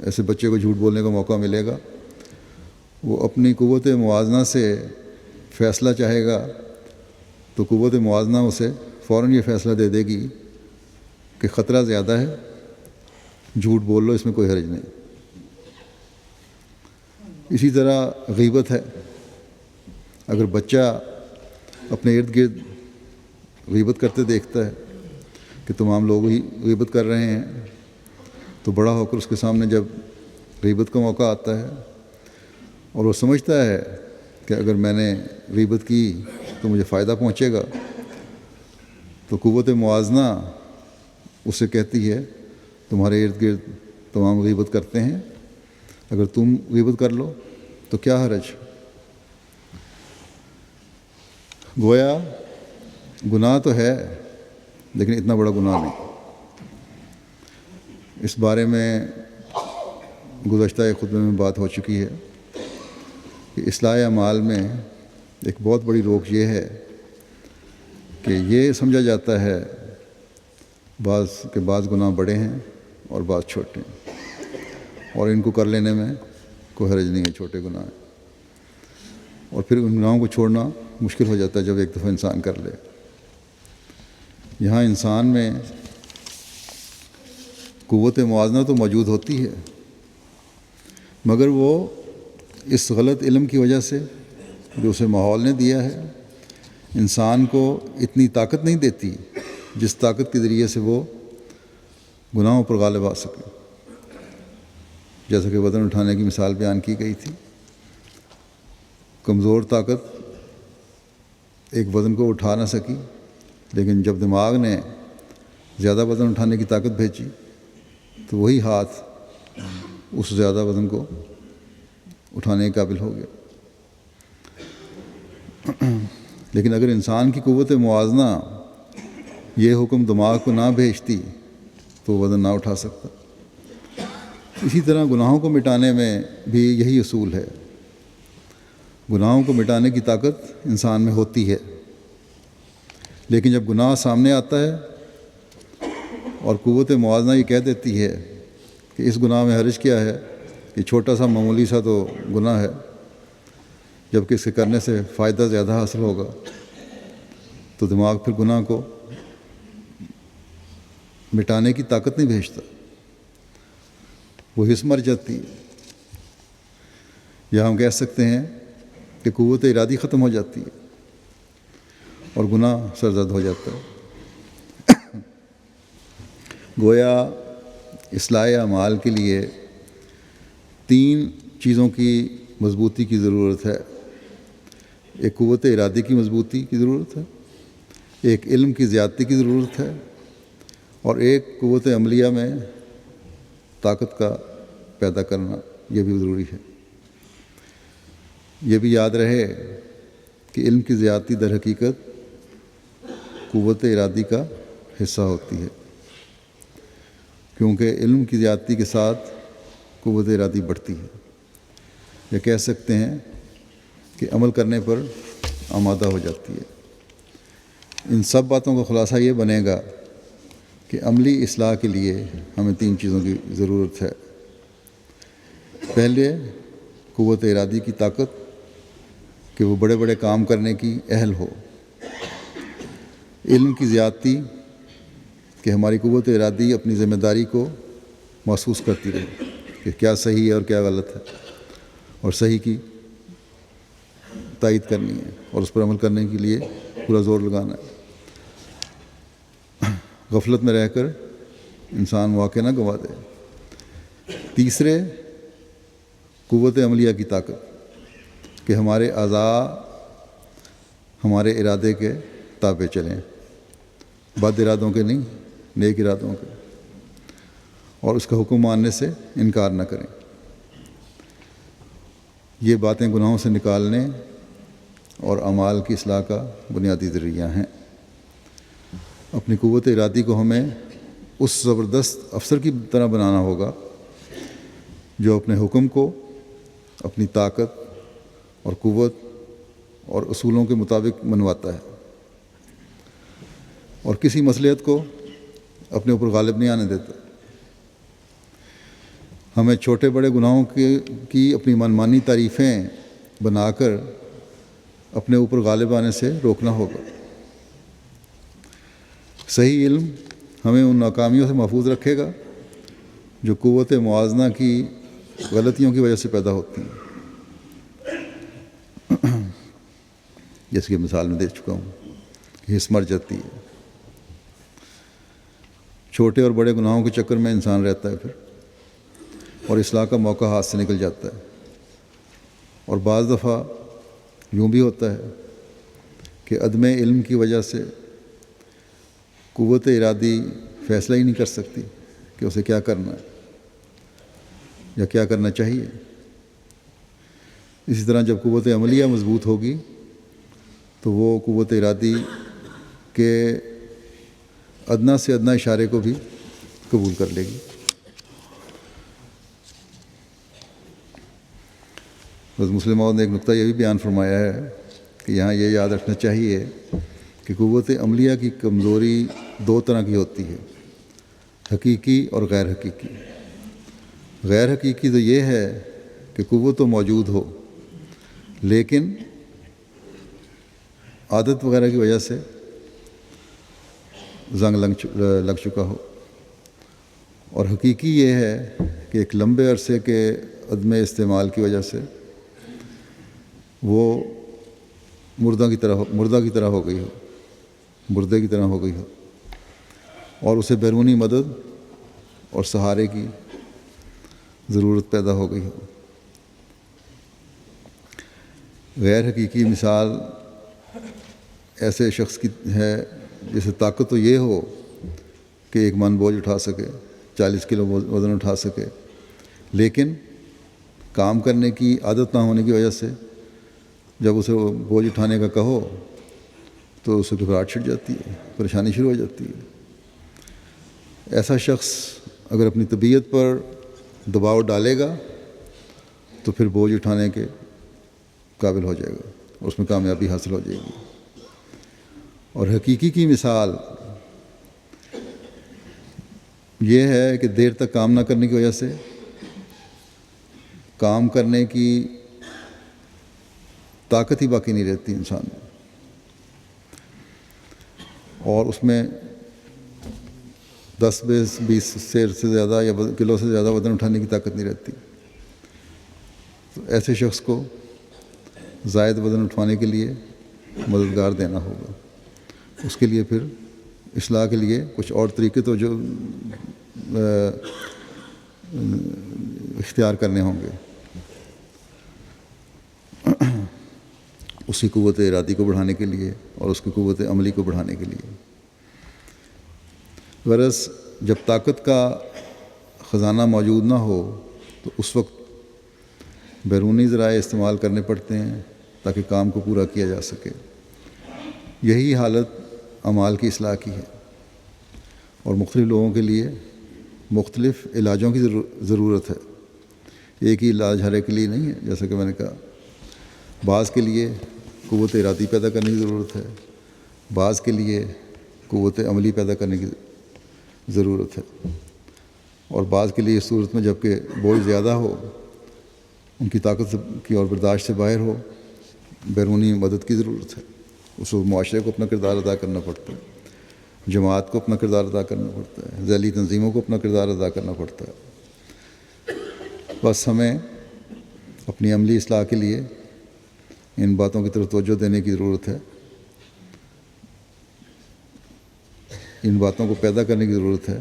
ایسے بچے کو جھوٹ بولنے کا موقع ملے گا، وہ اپنی قوت موازنہ سے فیصلہ چاہے گا تو قوت موازنہ اسے فوراً یہ فیصلہ دے دے گی کہ خطرہ زیادہ ہے، جھوٹ بول لو، اس میں کوئی حرج نہیں. اسی طرح غیبت ہے. اگر بچہ اپنے ارد گرد غیبت کرتے دیکھتا ہے کہ تمام لوگ ہی غیبت کر رہے ہیں، تو بڑا ہو کر اس کے سامنے جب غیبت کا موقع آتا ہے اور وہ سمجھتا ہے کہ اگر میں نے غیبت کی تو مجھے فائدہ پہنچے گا، تو قوت موازنہ اسے کہتی ہے تمہارے ارد گرد تمام غیبت کرتے ہیں، اگر تم غیبت کر لو تو کیا حرج. گویا گناہ تو ہے لیکن اتنا بڑا گناہ نہیں. اس بارے میں گزشتہ ایک خطبے میں بات ہو چکی ہے کہ اصلاح اعمال میں ایک بہت بڑی روک یہ ہے کہ یہ سمجھا جاتا ہے بعض گناہ بڑے ہیں اور بعض چھوٹے ہیں، اور ان کو کر لینے میں کوئی حرج نہیں ہے، چھوٹے گناہ ہیں. اور پھر ان گناہوں کو چھوڑنا مشکل ہو جاتا ہے جب ایک دفعہ انسان کر لے. یہاں انسان میں قوت موازنہ تو موجود ہوتی ہے، مگر وہ اس غلط علم کی وجہ سے جو اسے ماحول نے دیا ہے انسان کو اتنی طاقت نہیں دیتی جس طاقت کے ذریعے سے وہ گناہوں پر غالب آ سکے. جیسا کہ وزن اٹھانے کی مثال بیان کی گئی تھی، کمزور طاقت ایک وزن کو اٹھا نہ سکی، لیکن جب دماغ نے زیادہ وزن اٹھانے کی طاقت بھیجی تو وہی ہاتھ اس زیادہ وزن کو اٹھانے کے قابل ہو گیا. لیکن اگر انسان کی قوت موازنہ یہ حکم دماغ کو نہ بھیجتی تو وزن نہ اٹھا سکتا. اسی طرح گناہوں کو مٹانے میں بھی یہی اصول ہے. گناہوں کو مٹانے کی طاقت انسان میں ہوتی ہے، لیکن جب گناہ سامنے آتا ہے اور قوت موازنہ یہ کہہ دیتی ہے کہ اس گناہ میں حرج کیا ہے، کہ چھوٹا سا معمولی سا تو گناہ ہے، جبکہ اس کے کرنے سے فائدہ زیادہ حاصل ہوگا، تو دماغ پھر گناہ کو مٹانے کی طاقت نہیں بھیجتا، وہ حص مر جاتی ہے. یا ہم کہہ سکتے ہیں کہ قوت ارادی ختم ہو جاتی ہے اور گناہ سرزد ہو جاتا ہے. گویا اصلاح اعمال کے لیے 3 چیزوں کی مضبوطی کی ضرورت ہے. ایک قوت ارادی کی مضبوطی کی ضرورت ہے، ایک علم کی زیادتی کی ضرورت ہے، اور ایک قوت عملیہ میں طاقت کا پیدا کرنا یہ بھی ضروری ہے. یہ بھی یاد رہے کہ علم کی زیادتی در حقیقت قوت ارادی کا حصہ ہوتی ہے، کیونکہ علم کی زیادتی کے ساتھ قوت ارادی بڑھتی ہے. یہ کہہ سکتے ہیں کہ عمل کرنے پر آمادہ ہو جاتی ہے. ان سب باتوں کا خلاصہ یہ بنے گا کہ عملی اصلاح کے لیے ہمیں 3 چیزوں کی ضرورت ہے. پہلے قوت ارادی کی طاقت کہ وہ بڑے بڑے کام کرنے کی اہل ہو. علم کی زیادتی کہ ہماری قوت ارادی اپنی ذمہ داری کو محسوس کرتی رہے کہ کیا صحیح ہے اور کیا غلط ہے، اور صحیح کی تائید کرنی ہے اور اس پر عمل کرنے کے لیے پورا زور لگانا ہے. غفلت میں رہ کر انسان واقع نہ گنوا دے. تیسرے قوت عملیہ کی طاقت کہ ہمارے اعضاء ہمارے ارادے کے تابع چلیں، بد ارادوں کے نہیں، نیک ارادوں کے، اور اس کا حکم ماننے سے انکار نہ کریں. یہ باتیں گناہوں سے نکالنے اور اعمال کی اصلاح کا بنیادی ذریعہ ہیں. اپنی قوت ارادی کو ہمیں اس زبردست افسر کی طرح بنانا ہوگا جو اپنے حکم کو اپنی طاقت اور قوت اور اصولوں کے مطابق منواتا ہے اور کسی مصلحت کو اپنے اوپر غالب نہیں آنے دیتا۔ ہمیں چھوٹے بڑے گناہوں کی اپنی منمانی تعریفیں بنا کر اپنے اوپر غالب آنے سے روکنا ہوگا۔ صحیح علم ہمیں ان ناکامیوں سے محفوظ رکھے گا جو قوت موازنہ کی غلطیوں کی وجہ سے پیدا ہوتی ہیں، جیسے کہ مثال میں دے چکا ہوں کہ حص مر جاتی ہے۔ چھوٹے اور بڑے گناہوں کے چکر میں انسان رہتا ہے پھر، اور اصلاح کا موقع ہاتھ سے نکل جاتا ہے۔ اور بعض دفعہ یوں بھی ہوتا ہے کہ عدم علم کی وجہ سے قوت ارادی فیصلہ ہی نہیں کر سکتی کہ اسے کیا کرنا ہے یا کیا کرنا چاہیے۔ اسی طرح جب قوت عملیہ مضبوط ہوگی تو وہ قوت ارادی کے ادنیٰ سے ادنیٰ اشارے کو بھی قبول کر لے گی۔ حضرت مسلم موعود نے ایک نقطہ یہ بھی بیان فرمایا ہے کہ یہاں یہ یاد رکھنا چاہیے کہ قوت عملیہ کی کمزوری دو طرح کی ہوتی ہے، حقیقی اور غیر حقیقی۔ غیر حقیقی تو یہ ہے کہ قوت تو موجود ہو لیکن عادت وغیرہ کی وجہ سے زنگ لگ چکا ہو، اور حقیقی یہ ہے کہ ایک لمبے عرصے کے عدم استعمال کی وجہ سے وہ مردہ کی طرح ہو گئی ہو، مردے کی طرح ہو گئی ہو، اور اسے بیرونی مدد اور سہارے کی ضرورت پیدا ہو گئی ہو۔ غیر حقیقی مثال ایسے شخص کی ہے جسے طاقت تو یہ ہو کہ 1 من بوجھ اٹھا سکے، 40 کلو وزن اٹھا سکے، لیکن کام کرنے کی عادت نہ ہونے کی وجہ سے جب اسے بوجھ اٹھانے کا کہو تو اسے گھبراہٹ چھٹ جاتی ہے، پریشانی شروع ہو جاتی ہے۔ ایسا شخص اگر اپنی طبیعت پر دباؤ ڈالے گا تو پھر بوجھ اٹھانے کے قابل ہو جائے گا اور اس میں کامیابی حاصل ہو جائے گی۔ اور حقیقی کی مثال یہ ہے کہ دیر تک کام نہ کرنے کی وجہ سے کام کرنے کی طاقت ہی باقی نہیں رہتی انسان میں، اور اس میں 10-20 سیر سے زیادہ یا کلو سے زیادہ وزن اٹھانے کی طاقت نہیں رہتی۔ تو ایسے شخص کو زائد وزن اٹھوانے کے لیے مددگار دینا ہوگا۔ اس کے لیے پھر اصلاح کے لیے کچھ اور طریقے تو جو اختیار کرنے ہوں گے، اس کی قوت ارادی کو بڑھانے کے لیے اور اس کی قوت عملی کو بڑھانے کے لیے۔ غرض جب طاقت کا خزانہ موجود نہ ہو تو اس وقت بیرونی ذرائع استعمال کرنے پڑتے ہیں تاکہ کام کو پورا کیا جا سکے۔ یہی حالت اعمال کی اصلاح کی ہے، اور مختلف لوگوں کے لیے مختلف علاجوں کی ضرورت ہے۔ ایک ہی علاج ہر ایک کے لیے نہیں ہے، جیسا کہ میں نے کہا۔ بعض کے لیے قوت ارادی پیدا کرنے کی ضرورت ہے، بعض کے لیے قوت عملی پیدا کرنے کی ضرورت ہے، اور بعض کے لیے اس صورت میں جب کہ بوجھ زیادہ ہو، ان کی طاقت کی اور برداشت سے باہر ہو، بیرونی مدد کی ضرورت ہے۔ اس وقت معاشرے کو اپنا کردار ادا کرنا پڑتا ہے، جماعت کو اپنا کردار ادا کرنا پڑتا ہے، ذیلی تنظیموں کو اپنا کردار ادا کرنا پڑتا ہے۔ بس ہمیں اپنی عملی اصلاح کے لیے ان باتوں کی طرف توجہ دینے کی ضرورت ہے، ان باتوں کو پیدا کرنے کی ضرورت ہے،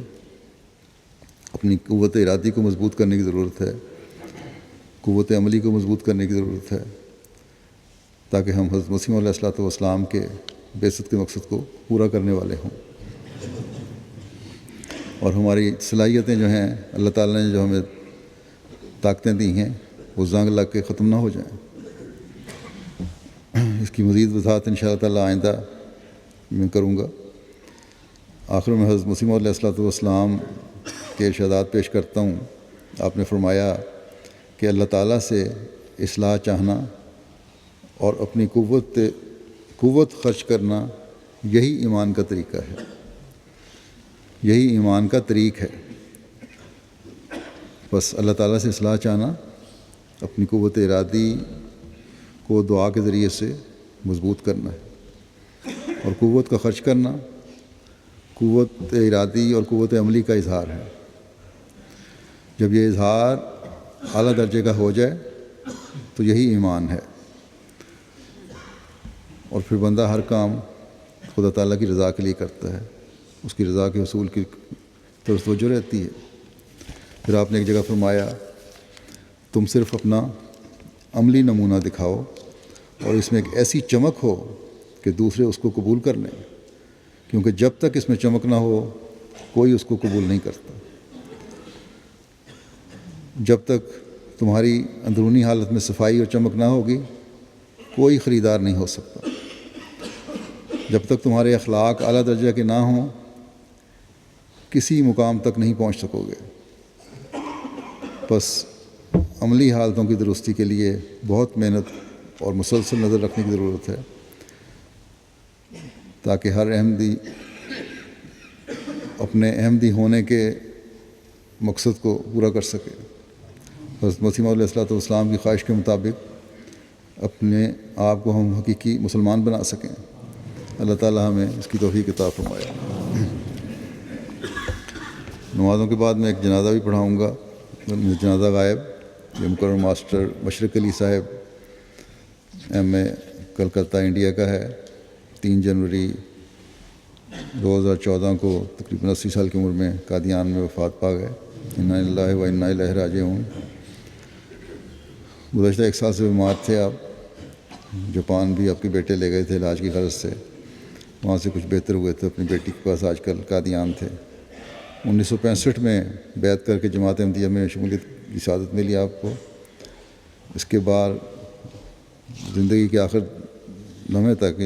اپنی قوت ارادی کو مضبوط کرنے کی ضرورت ہے، قوت عملی کو مضبوط کرنے کی ضرورت ہے، تاکہ ہم حضرت مسیح علیہ الصلوۃ والسلام کے بعثت کے مقصد کو پورا کرنے والے ہوں، اور ہماری صلاحیتیں جو ہیں اللہ تعالیٰ نے جو ہمیں طاقتیں دی ہیں وہ زنگ لگ کے ختم نہ ہو جائیں۔ اس کی مزید وضاحت انشاءاللہ تعالیٰ آئندہ میں کروں گا۔ آخر میں حضرت مسیح علیہ الصلوۃ والسلام کے ارشادات پیش کرتا ہوں۔ آپ نے فرمایا کہ اللہ تعالیٰ سے اصلاح چاہنا اور اپنی قوت خرچ کرنا یہی ایمان کا طریقہ ہے، یہی ایمان کا طریق ہے۔ بس اللہ تعالیٰ سے اصلاح چاہنا، اپنی قوت ارادی کو دعا کے ذریعے سے مضبوط کرنا ہے، اور قوت کا خرچ کرنا قوت ارادی اور قوت عملی کا اظہار ہے۔ جب یہ اظہار اعلیٰ درجے کا ہو جائے تو یہی ایمان ہے، اور پھر بندہ ہر کام خدا تعالیٰ کی رضا کے لیے کرتا ہے، اس کی رضا کے حصول کی طرف توجہ رہتی ہے۔ پھر آپ نے ایک جگہ فرمایا، تم صرف اپنا عملی نمونہ دکھاؤ اور اس میں ایک ایسی چمک ہو کہ دوسرے اس کو قبول کر لیں، کیونکہ جب تک اس میں چمک نہ ہو کوئی اس کو قبول نہیں کرتا۔ جب تک تمہاری اندرونی حالت میں صفائی اور چمک نہ ہوگی کوئی خریدار نہیں ہو سکتا۔ جب تک تمہارے اخلاق اعلیٰ درجہ کے نہ ہوں کسی مقام تک نہیں پہنچ سکو گے۔ بس عملی حالتوں کی درستی کے لیے بہت محنت اور مسلسل نظر رکھنے کی ضرورت ہے، تاکہ ہر احمدی اپنے احمدی ہونے کے مقصد کو پورا کر سکے۔ حضرت مسیح موعود علیہ السلام کی خواہش کے مطابق اپنے آپ کو ہم حقیقی مسلمان بنا سکیں۔ اللہ تعالیٰ ہمیں اس کی توفیق عطا فرمائے۔ نمازوں کے بعد میں ایک جنازہ بھی پڑھاؤں گا، جنازہ غائب، یہ مکرم ماسٹر مشرق علی صاحب ایم اے کلکتہ انڈیا کا ہے۔ 3 جنوری 2014 کو تقریباً 80 سال کی عمر میں قادیان میں وفات پا گئے۔ انا للہ و انا الیہ راجعون۔ گزشتہ 1 سال سے بیمار تھے آپ، جاپان بھی آپ کے بیٹے لے گئے تھے علاج کی غرض سے، وہاں سے کچھ بہتر ہوئے تھے، اپنی بیٹی کے پاس آج کل قادیان تھے۔ 1965 میں بیعت کر کے جماعت احمدیہ میں شمولیت کی سعادت ملی آپ کو۔ اس کے بعد زندگی کے آخر لمحے تک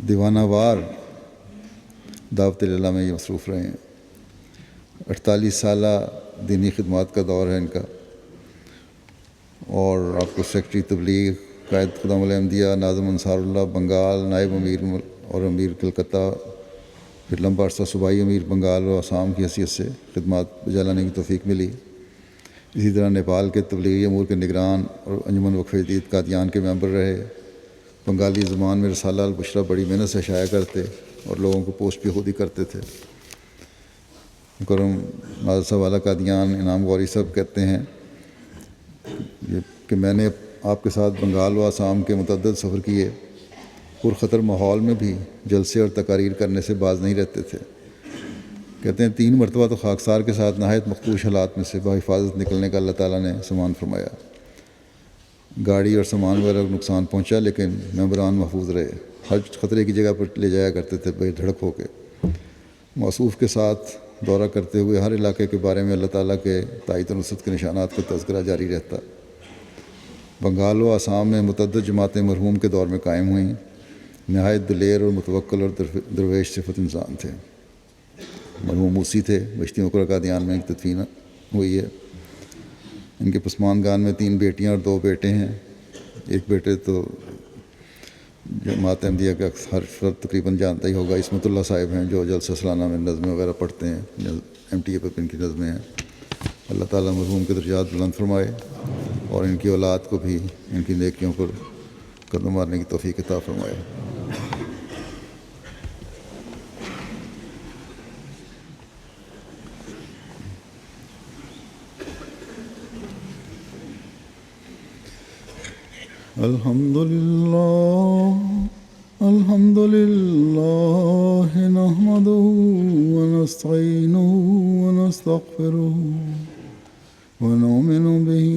دیوانہ وار دعوت اللہ میں یہ مصروف رہے ہیں۔ 48 سالہ دینی خدمات کا دور ہے ان کا، اور آپ کو سیکٹری تبلیغ، قائد خدام الاحمدیہ، ناظم انصار اللہ بنگال، نائب امیر اور امیر کلکتہ، پھر لمبا عرصہ صوبائی امیر بنگال و آسام کی حیثیت سے خدمات بجا لانے کی توفیق ملی۔ اسی طرح نیپال کے تبلیغی امور کے نگران اور انجمن وقف جدید قادیان کے ممبر رہے۔ بنگالی زبان میں رسالہ البشرا بڑی محنت سے شائع کرتے اور لوگوں کو پوسٹ بھی خود ہی کرتے تھے۔ مکرم ناظر صاحب والا قادیان انعام غوری صاحب کہتے ہیں کہ میں نے آپ کے ساتھ بنگال و آسام کے متعدد سفر کیے، پرخطر ماحول میں بھی جلسے اور تقاریر کرنے سے باز نہیں رہتے تھے۔ کہتے ہیں 3 مرتبہ تو خاکسار کے ساتھ نہایت مخدوش حالات میں سے بحفاظت نکلنے کا اللہ تعالیٰ نے سامان فرمایا۔ گاڑی اور سامان وغیرہ کو نقصان پہنچا لیکن ممبران محفوظ رہے، ہر خطرے کی جگہ پر لے جایا کرتے تھے بے دھڑک ہو کے۔ موصوف کے ساتھ دورہ کرتے ہوئے ہر علاقے کے بارے میں اللہ تعالیٰ کے تائید و نصرت کے نشانات کا تذکرہ جاری رہتا۔ بنگال و آسام میں متعدد جماعتیں مرحوم کے دور میں قائم ہوئیں۔ نہایت دلیر اور متوکل اور درویش صفت انسان تھے۔ مرحوم موسی تھے، بشتی مکرہ قادیان میں ایک تدفین ہوئی ہے۔ ان کے پسماندگان میں 3 بیٹیاں اور 2 بیٹے ہیں۔ ایک بیٹے تو جماعت احمدیہ کا ہر فرد تقریباً جانتا ہی ہوگا، عصمت اللہ صاحب ہیں، جو جلسہ سالانہ میں نظمیں وغیرہ پڑھتے ہیں، ایم ٹی اے پر ان کی نظمیں ہیں۔ اللہ تعالیٰ مرحوم کے درجات بلند فرمائے اور ان کی اولاد کو بھی ان کی نیکیوں پر قدم مارنے کی توفیق عطا فرمائے۔ الحمد لله نحمده ونستعينه ونستغفره ونؤمن به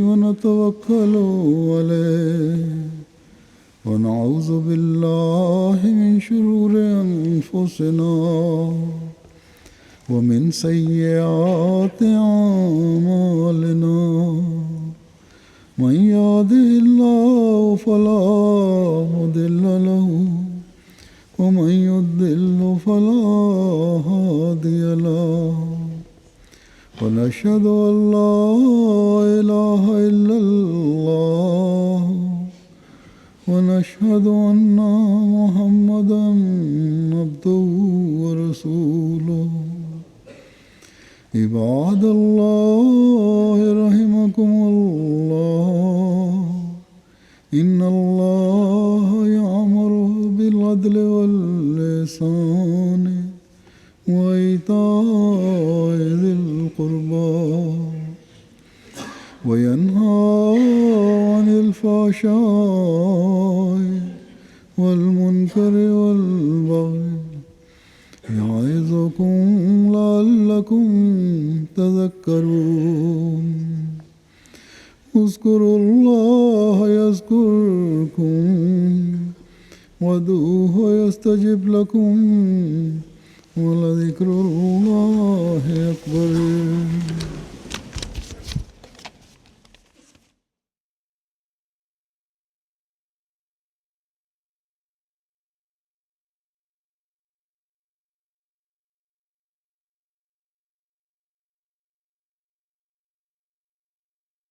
ونتوكل عليه ونعوذ بالله من شرور أنفسنا ومن سيئات أعمالنا من يهده الله فلا مضل له ومن يضلل فلا هادي له ونشهد أن لا إله إلا الله ونشهد أن محمدا عبده ورسوله عباد الله رحمكم الله إن الله يأمر بالعدل والإحسان وإيتاء ذي القربى وينهى عن الفحشاء والمنكر والبغي يعظكم لعلكم تذكرون اذكروا الله يذكركم وادعوه يستجب لكم ولذكر الله أكبر